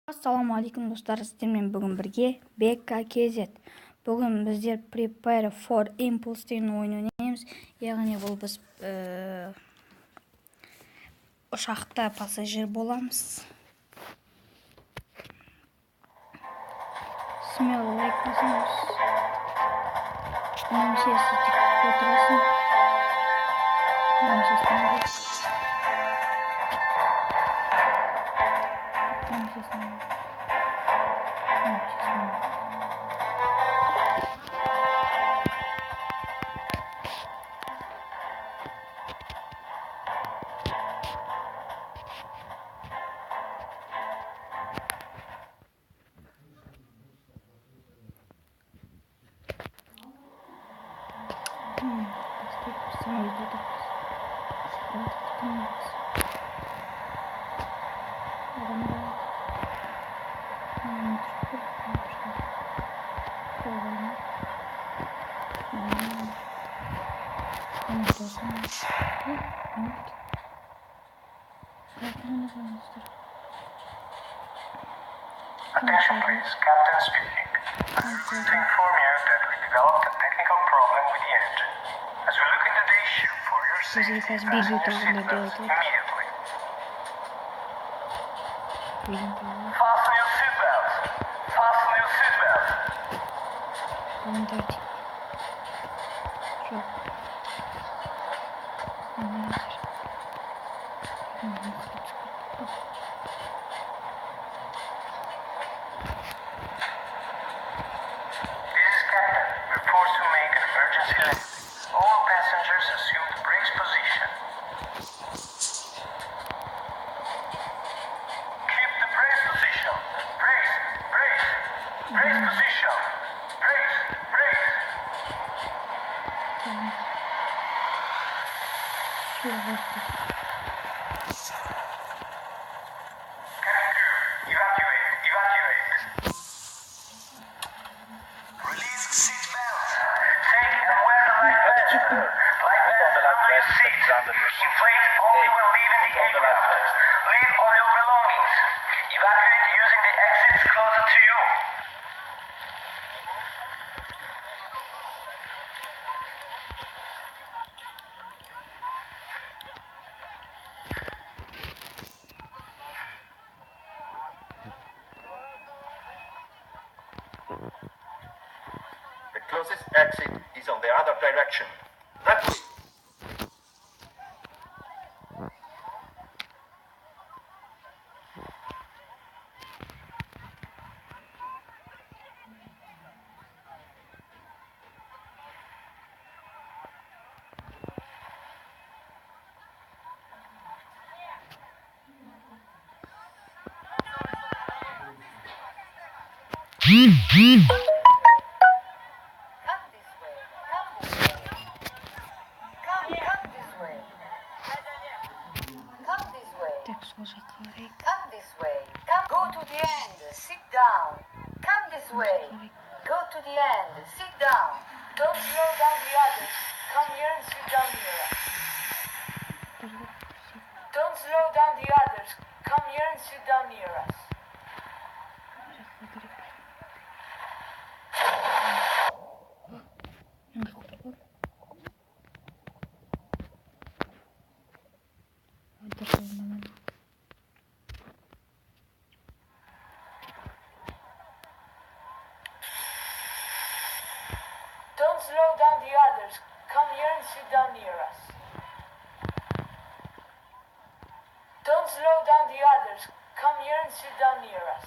Ассаламу алейкум достар, сіздермен бүгін бірге BKKZ. Бүгін біздер Prepare for Impulse деген ойын ойнаймыз. Яғни бұл біз ұшақта пассажир боламыз. Смело лайк басыңыз. Немесе тек отырасың. Немесе стандарт. Attention please, Captain speaking. I'm to inform you that we developed a technical problem with the engine. As we look into the issue for your safety, fasten your seatbelts immediately. Fasten your seatbelts! Fasten your seatbelts! All passengers assume the brace position. Keep the brace position. Brace, brace, brace position. Brace, brace. Evacuate, evacuate. Release seatbelt. Take and wear the life vest. Life vest under your seat. Inflate only when leaving the aircraft. Leave all your belongings. Evacuate using the exits closer to you. The closest exit is on the other direction. That way. Come this way. Come. Go to the end. Sit down. Come this way. Go to the end. Sit down. Don't slow down the others. Come here and sit down near us. Don't slow down the others. Come here and sit down near us. Don't slow down the others. Come here and sit down near us. Don't slow down the others. Come here and sit down near us.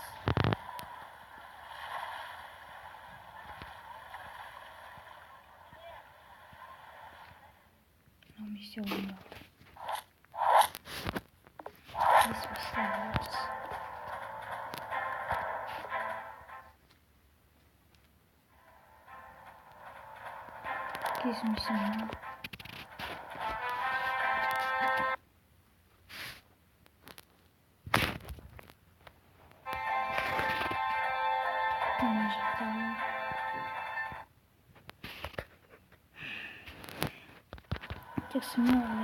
Смело.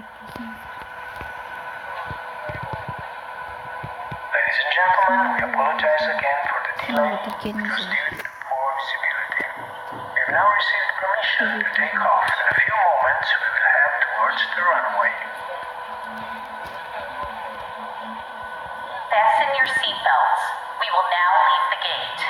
Ladies and gentlemen, we apologize again for the delay Самолет kendimiz caused due to poor visibility. We have now received permission to take off. In a few moments, we will head towards the runway. Fasten your seatbelts. We will now leave the gate.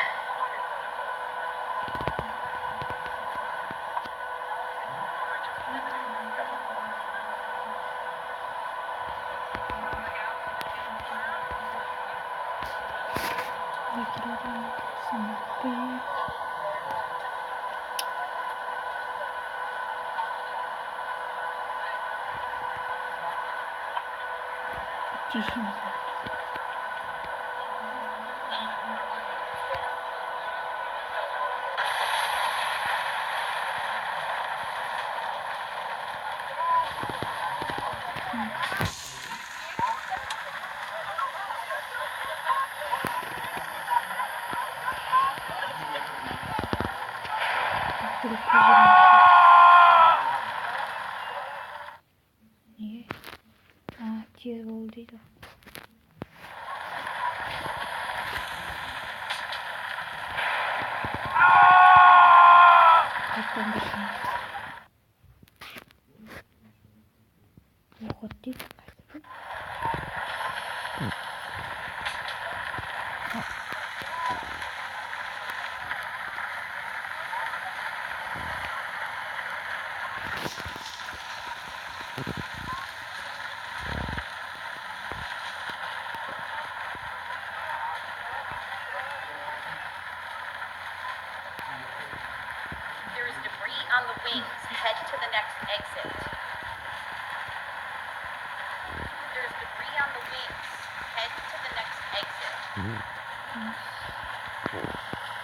Самолет. Тихим. Niye? Tez olduydu. Kaptan düşün. Yok değil. There is debris on the wings. Head to the next exit. There is debris on the wings. Head to the next exit.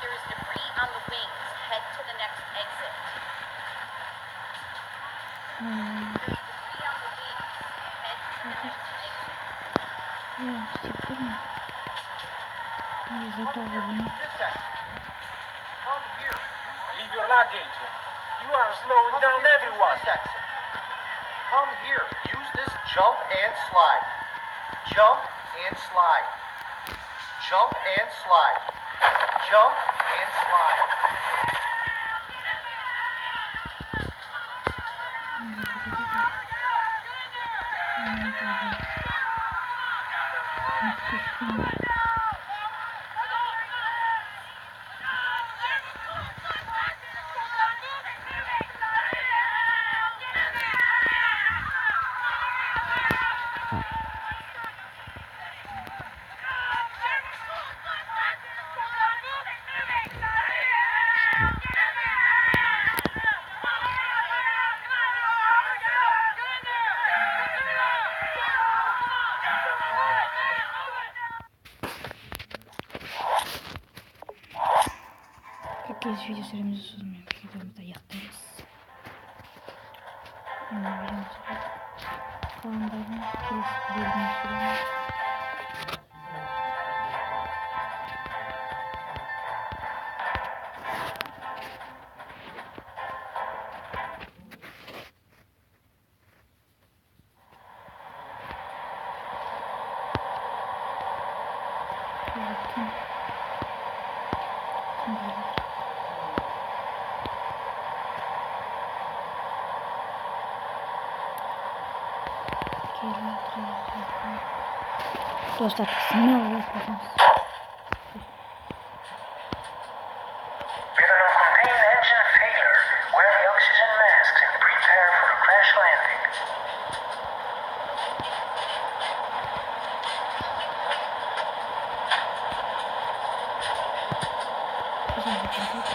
There is debris on the wings. Head to the next exit. There is debris on the wings. Head to the next exit. Ya, sıkılma. Zaten bunu. Come here. Leave your luggage. You are slowing down everyone. Come here. Use this jump and slide. Jump and slide. Jump and slide. Jump and slide. Herkes video süremizi sunmuyor. Videomuzda yaktayız. Videomuzda kalanlarını kelesi bölümünü sürüyoruz. Dostlar ne olur bakınız. With an uncontained engine failure, wear the oxygen masks and prepare for a crash landing. Güzel bir çocuk.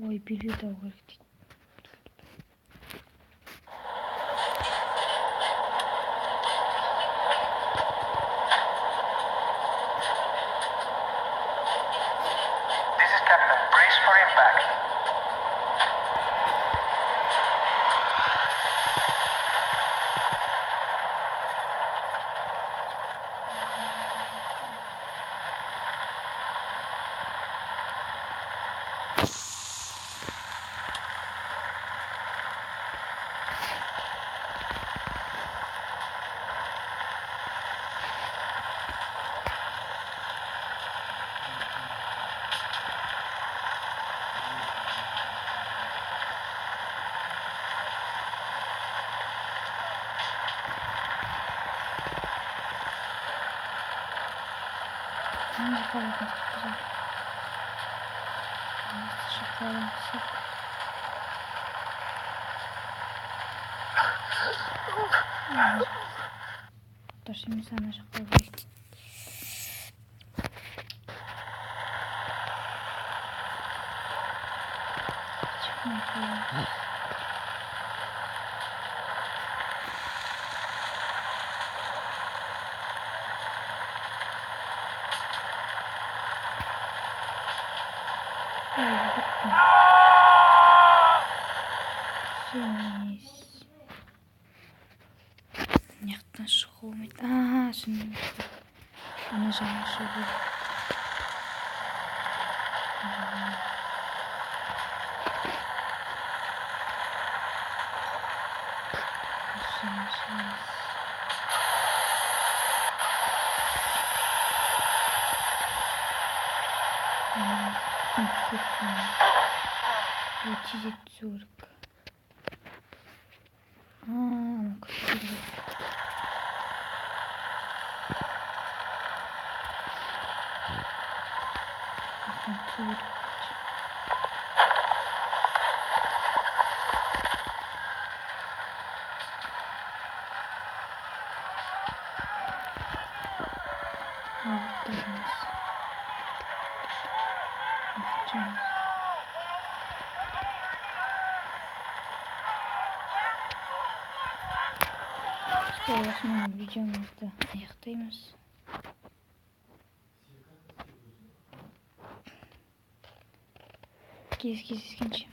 Ой, biliyor da olur. This is Captain. Brace for impact. Дұрыс емес, ана жаққа керек. Çıkmaya koyalım. Яқтан шығу болмайды. Шынымен ана жағына шығу. Тезек түсу керек. Осымен видеомызды аяқтаймыз. Кездескенше.